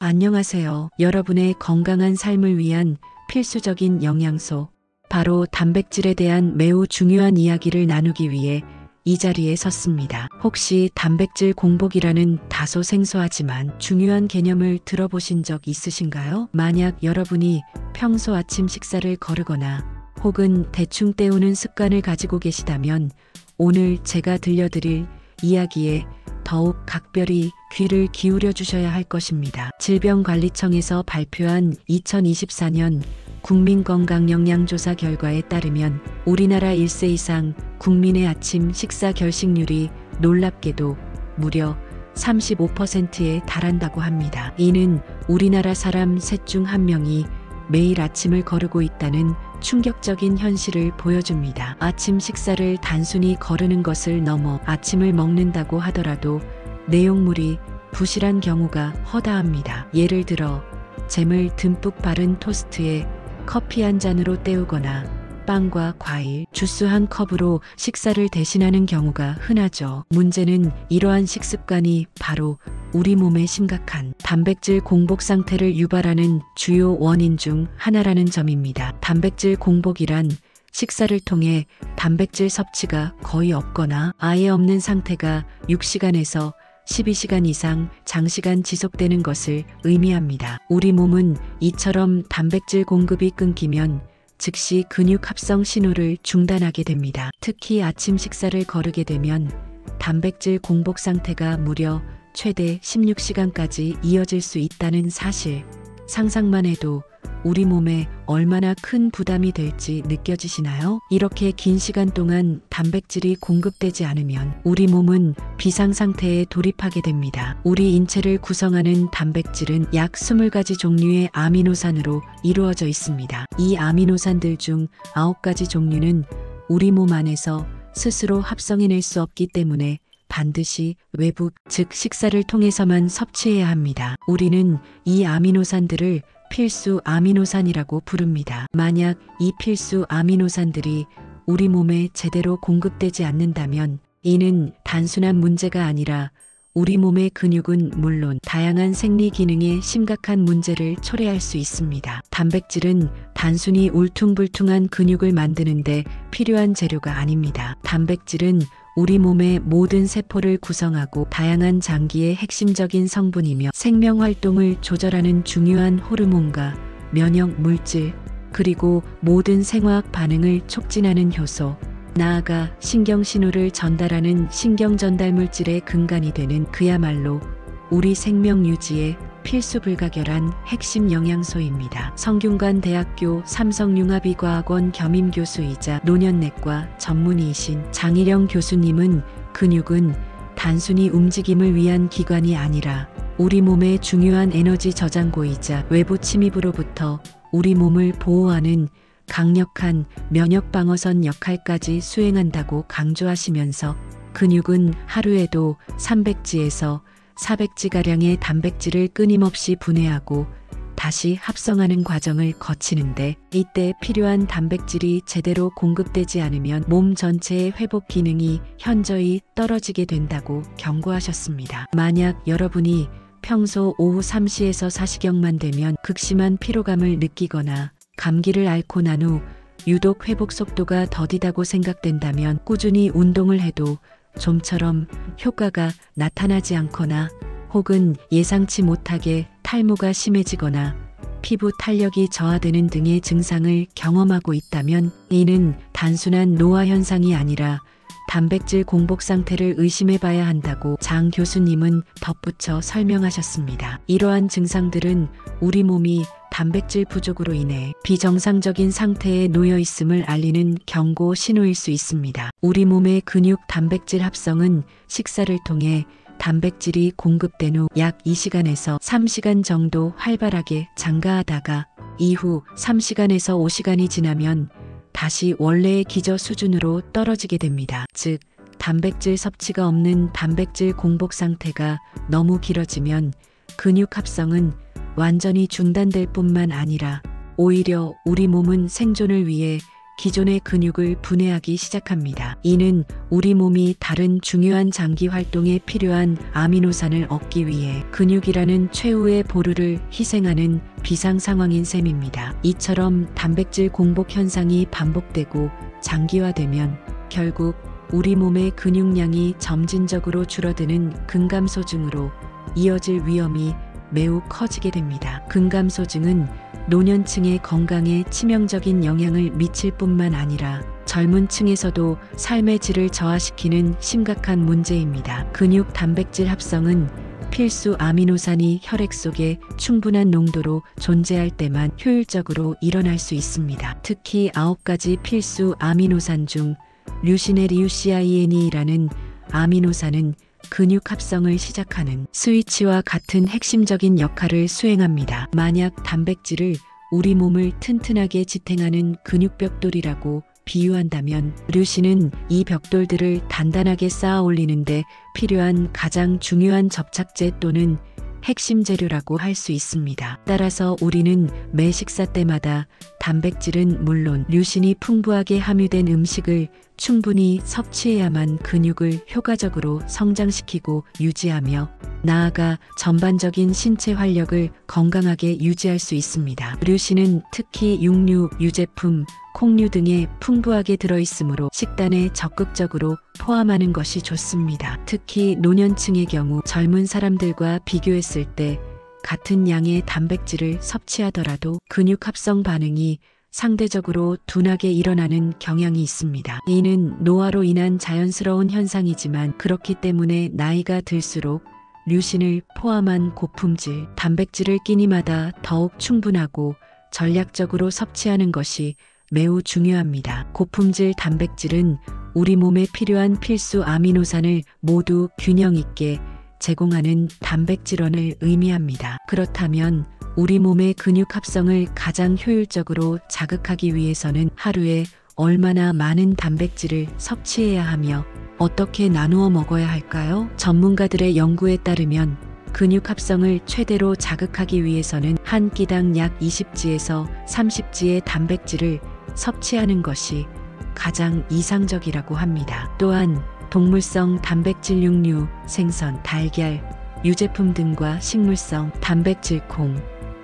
안녕하세요. 여러분의 건강한 삶을 위한 필수적인 영양소, 바로 단백질에 대한 매우 중요한 이야기를 나누기 위해 이 자리에 섰습니다. 혹시 단백질 공복이라는 다소 생소하지만 중요한 개념을 들어보신 적 있으신가요? 만약 여러분이 평소 아침 식사를 거르거나 혹은 대충 때우는 습관을 가지고 계시다면 오늘 제가 들려드릴 이야기에 더욱 각별히 귀를 기울여 주셔야 할 것입니다. 질병관리청에서 발표한 2024년 국민건강영양조사 결과에 따르면 우리나라 1세 이상 국민의 아침 식사 결식률이 놀랍게도 무려 35%에 달한다고 합니다. 이는 우리나라 사람 셋 중 1명이 매일 아침을 거르고 있다는 충격적인 현실을 보여줍니다. 아침 식사를 단순히 거르는 것을 넘어 아침을 먹는다고 하더라도 내용물이 부실한 경우가 허다합니다. 예를 들어 잼을 듬뿍 바른 토스트에 커피 한 잔으로 때우거나 빵과 과일, 주스 한 컵으로 식사를 대신하는 경우가 흔하죠. 문제는 이러한 식습관이 바로 우리 몸에 심각한 단백질 공복 상태를 유발하는 주요 원인 중 하나라는 점입니다. 단백질 공복이란 식사를 통해 단백질 섭취가 거의 없거나 아예 없는 상태가 6시간에서 12시간 이상 장시간 지속되는 것을 의미합니다. 우리 몸은 이처럼 단백질 공급이 끊기면 즉시 근육 합성 신호를 중단하게 됩니다. 특히 아침 식사를 거르게 되면 단백질 공복 상태가 무려 최대 16시간까지 이어질 수 있다는 사실, 상상만 해도 우리 몸에 얼마나 큰 부담이 될지 느껴지시나요? 이렇게 긴 시간 동안 단백질이 공급되지 않으면 우리 몸은 비상 상태에 돌입하게 됩니다. 우리 인체를 구성하는 단백질은 약 20가지 종류의 아미노산으로 이루어져 있습니다. 이 아미노산들 중 9가지 종류는 우리 몸 안에서 스스로 합성해낼 수 없기 때문에 반드시 외부, 즉 식사를 통해서만 섭취해야 합니다. 우리는 이 아미노산들을 필수 아미노산이라고 부릅니다. 만약 이 필수 아미노산들이 우리 몸에 제대로 공급되지 않는다면 이는 단순한 문제가 아니라 우리 몸의 근육은 물론 다양한 생리 기능에 심각한 문제를 초래할 수 있습니다. 단백질은 단순히 울퉁불퉁한 근육을 만드는데 필요한 재료가 아닙니다. 단백질은 우리 몸의 모든 세포를 구성하고 다양한 장기의 핵심적인 성분이며 생명 활동을 조절하는 중요한 호르몬과 면역 물질, 그리고 모든 생화학 반응을 촉진하는 효소, 나아가 신경 신호를 전달하는 신경 전달 물질의 근간이 되는 그야말로 우리 생명 유지에 필수 불가결한 핵심 영양소입니다. 성균관대학교 삼성융합의과학원 겸임교수이자 노년내과 전문의이신 장일영 교수님은 근육은 단순히 움직임을 위한 기관이 아니라 우리 몸의 중요한 에너지 저장고이자 외부 침입으로부터 우리 몸을 보호하는 강력한 면역 방어선 역할까지 수행한다고 강조하시면서 근육은 하루에도 300지에서 400지가량의 단백질을 끊임없이 분해하고 다시 합성하는 과정을 거치는데 이때 필요한 단백질이 제대로 공급되지 않으면 몸 전체의 회복 기능이 현저히 떨어지게 된다고 경고하셨습니다. 만약 여러분이 평소 오후 3시에서 4시경만 되면 극심한 피로감을 느끼거나 감기를 앓고 난 후 유독 회복 속도가 더디다고 생각된다면 꾸준히 운동을 해도 좀처럼 효과가 나타나지 않거나 혹은 예상치 못하게 탈모가 심해지거나 피부 탄력이 저하되는 등의 증상을 경험하고 있다면 이는 단순한 노화 현상이 아니라 단백질 공복 상태를 의심해 봐야 한다고 장 교수님은 덧붙여 설명하셨습니다. 이러한 증상들은 우리 몸이 단백질 부족으로 인해 비정상적인 상태에 놓여 있음을 알리는 경고 신호일 수 있습니다. 우리 몸의 근육 단백질 합성은 식사를 통해 단백질이 공급된 후 약 2시간에서 3시간 정도 활발하게 증가하다가 이후 3시간에서 5시간이 지나면 다시 원래의 기저 수준으로 떨어지게 됩니다. 즉, 단백질 섭취가 없는 단백질 공복 상태가 너무 길어지면 근육 합성은 완전히 중단될 뿐만 아니라 오히려 우리 몸은 생존을 위해 기존의 근육을 분해하기 시작합니다. 이는 우리 몸이 다른 중요한 장기 활동에 필요한 아미노산을 얻기 위해 근육이라는 최후의 보루를 희생하는 비상 상황인 셈입니다. 이처럼 단백질 공복 현상이 반복되고 장기화되면 결국 우리 몸의 근육량이 점진적으로 줄어드는 근감소증으로 이어질 위험이 매우 커지게 됩니다. 근감소증은 노년층의 건강에 치명적인 영향을 미칠 뿐만 아니라 젊은 층에서도 삶의 질을 저하시키는 심각한 문제입니다. 근육 단백질 합성은 필수 아미노산이 혈액 속에 충분한 농도로 존재할 때만 효율적으로 일어날 수 있습니다. 특히 9가지 필수 아미노산 중 류신의 류시아인이라는 아미노산은 근육 합성을 시작하는 스위치와 같은 핵심적인 역할을 수행합니다. 만약 단백질을 우리 몸을 튼튼하게 지탱하는 근육벽돌이라고 비유한다면 류신은 이 벽돌들을 단단하게 쌓아 올리는데 필요한 가장 중요한 접착제 또는 핵심 재료라고 할 수 있습니다. 따라서 우리는 매 식사 때마다 단백질은 물론 류신이 풍부하게 함유된 음식을 충분히 섭취해야만 근육을 효과적으로 성장시키고 유지하며 나아가 전반적인 신체 활력을 건강하게 유지할 수 있습니다. 류신은 특히 육류, 유제품, 콩류 등에 풍부하게 들어있으므로 식단에 적극적으로 포함하는 것이 좋습니다. 특히 노년층의 경우 젊은 사람들과 비교했을 때 같은 양의 단백질을 섭취하더라도 근육 합성 반응이 상대적으로 둔하게 일어나는 경향이 있습니다. 이는 노화로 인한 자연스러운 현상이지만 그렇기 때문에 나이가 들수록 류신을 포함한 고품질 단백질을 끼니마다 더욱 충분하고 전략적으로 섭취하는 것이 매우 중요합니다. 고품질 단백질은 우리 몸에 필요한 필수 아미노산을 모두 균형 있게 제공하는 단백질원을 의미합니다. 그렇다면 우리 몸의 근육 합성을 가장 효율적으로 자극하기 위해서는 하루에 얼마나 많은 단백질을 섭취해야 하며 어떻게 나누어 먹어야 할까요? 전문가들의 연구에 따르면 근육 합성을 최대로 자극하기 위해서는 한 끼당 약 20g에서 30g의 단백질을 섭취하는 것이 가장 이상적이라고 합니다. 또한 동물성 단백질 육류, 생선, 달걀, 유제품 등과 식물성 단백질 콩,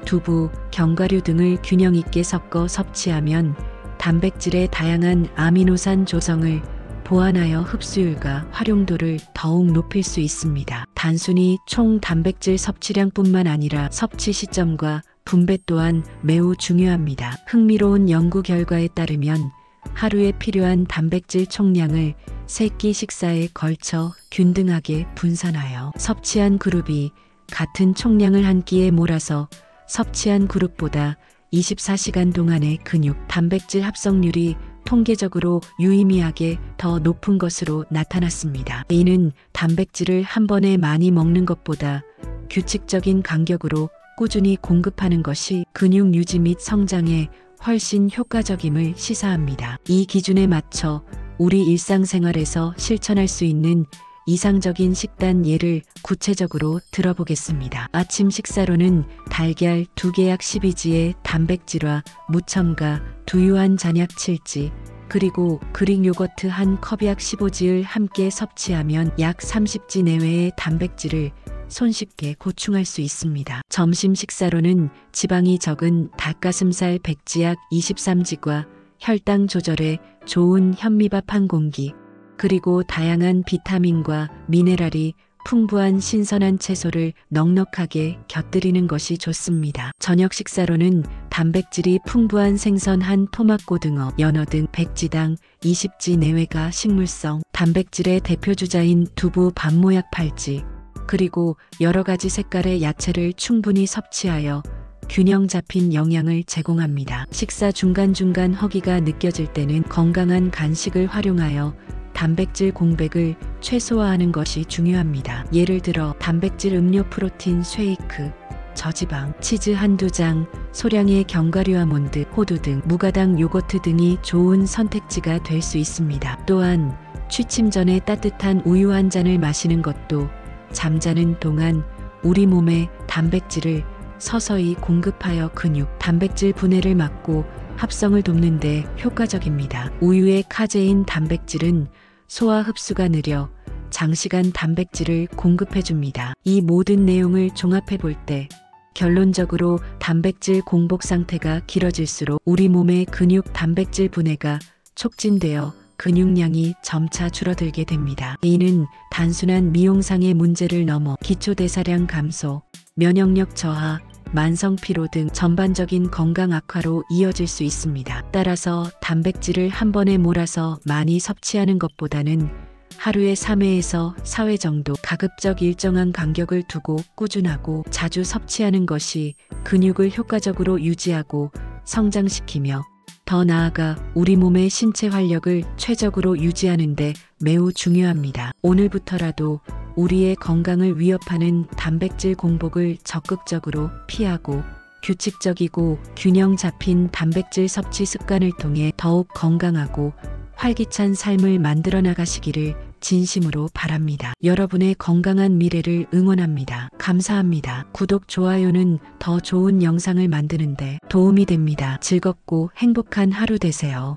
두부, 견과류 등을 균형 있게 섞어 섭취하면 단백질의 다양한 아미노산 조성을 보완하여 흡수율과 활용도를 더욱 높일 수 있습니다. 단순히 총 단백질 섭취량뿐만 아니라 섭취 시점과 분배 또한 매우 중요합니다. 흥미로운 연구 결과에 따르면 하루에 필요한 단백질 총량을 3끼 식사에 걸쳐 균등하게 분산하여 섭취한 그룹이 같은 총량을 한 끼에 몰아서 섭취한 그룹보다 24시간 동안의 근육 단백질 합성률이 통계적으로 유의미하게 더 높은 것으로 나타났습니다. 이는 단백질을 한 번에 많이 먹는 것보다 규칙적인 간격으로 꾸준히 공급하는 것이 근육 유지 및 성장에 훨씬 효과적임을 시사합니다. 이 기준에 맞춰 우리 일상생활에서 실천할 수 있는 이상적인 식단 예를 구체적으로 들어보겠습니다. 아침 식사로는 달걀 2개 약 12g의 단백질과 무첨가 두유 한 잔 약 7g 그리고 그릭 요거트 한 컵 약 15g를 함께 섭취하면 약 30g 내외의 단백질을 손쉽게 보충할 수 있습니다. 점심 식사로는 지방이 적은 닭가슴살 100g 약 23g과 혈당 조절에 좋은 현미밥 한 공기 그리고 다양한 비타민과 미네랄이 풍부한 신선한 채소를 넉넉하게 곁들이는 것이 좋습니다. 저녁 식사로는 단백질이 풍부한 생선 한 토막고등어, 연어 등 100g당 20g 내외가 식물성 단백질의 대표주자인 두부 반모약 8g 그리고 여러 가지 색깔의 야채를 충분히 섭취하여 균형 잡힌 영양을 제공합니다. 식사 중간중간 허기가 느껴질 때는 건강한 간식을 활용하여 단백질 공백을 최소화하는 것이 중요합니다. 예를 들어 단백질 음료 프로틴 쉐이크, 저지방, 치즈 한두 장, 소량의 견과류 아몬드, 호두 등 무가당 요거트 등이 좋은 선택지가 될 수 있습니다. 또한 취침 전에 따뜻한 우유 한 잔을 마시는 것도 잠자는 동안 우리 몸에 단백질을 서서히 공급하여 근육, 단백질 분해를 막고 합성을 돕는데 효과적입니다. 우유의 카제인 단백질은 소화 흡수가 느려 장시간 단백질을 공급해 줍니다. 이 모든 내용을 종합해 볼 때 결론적으로 단백질 공복 상태가 길어질수록 우리 몸의 근육 단백질 분해가 촉진되어 근육량이 점차 줄어들게 됩니다. 이는 단순한 미용상의 문제를 넘어 기초대사량 감소, 면역력 저하, 만성 피로 등 전반적인 건강 악화로 이어질 수 있습니다. 따라서 단백질을 한 번에 몰아서 많이 섭취하는 것보다는 하루에 3회에서 4회 정도 가급적 일정한 간격을 두고 꾸준하고 자주 섭취하는 것이 근육을 효과적으로 유지하고 성장시키며 더 나아가 우리 몸의 신체 활력을 최적으로 유지하는 데 매우 중요합니다. 오늘부터라도 우리의 건강을 위협하는 단백질 공복을 적극적으로 피하고 규칙적이고 균형 잡힌 단백질 섭취 습관을 통해 더욱 건강하고 활기찬 삶을 만들어 나가시기를 진심으로 바랍니다. 여러분의 건강한 미래를 응원합니다. 감사합니다. 구독, 좋아요는 더 좋은 영상을 만드는데 도움이 됩니다. 즐겁고 행복한 하루 되세요.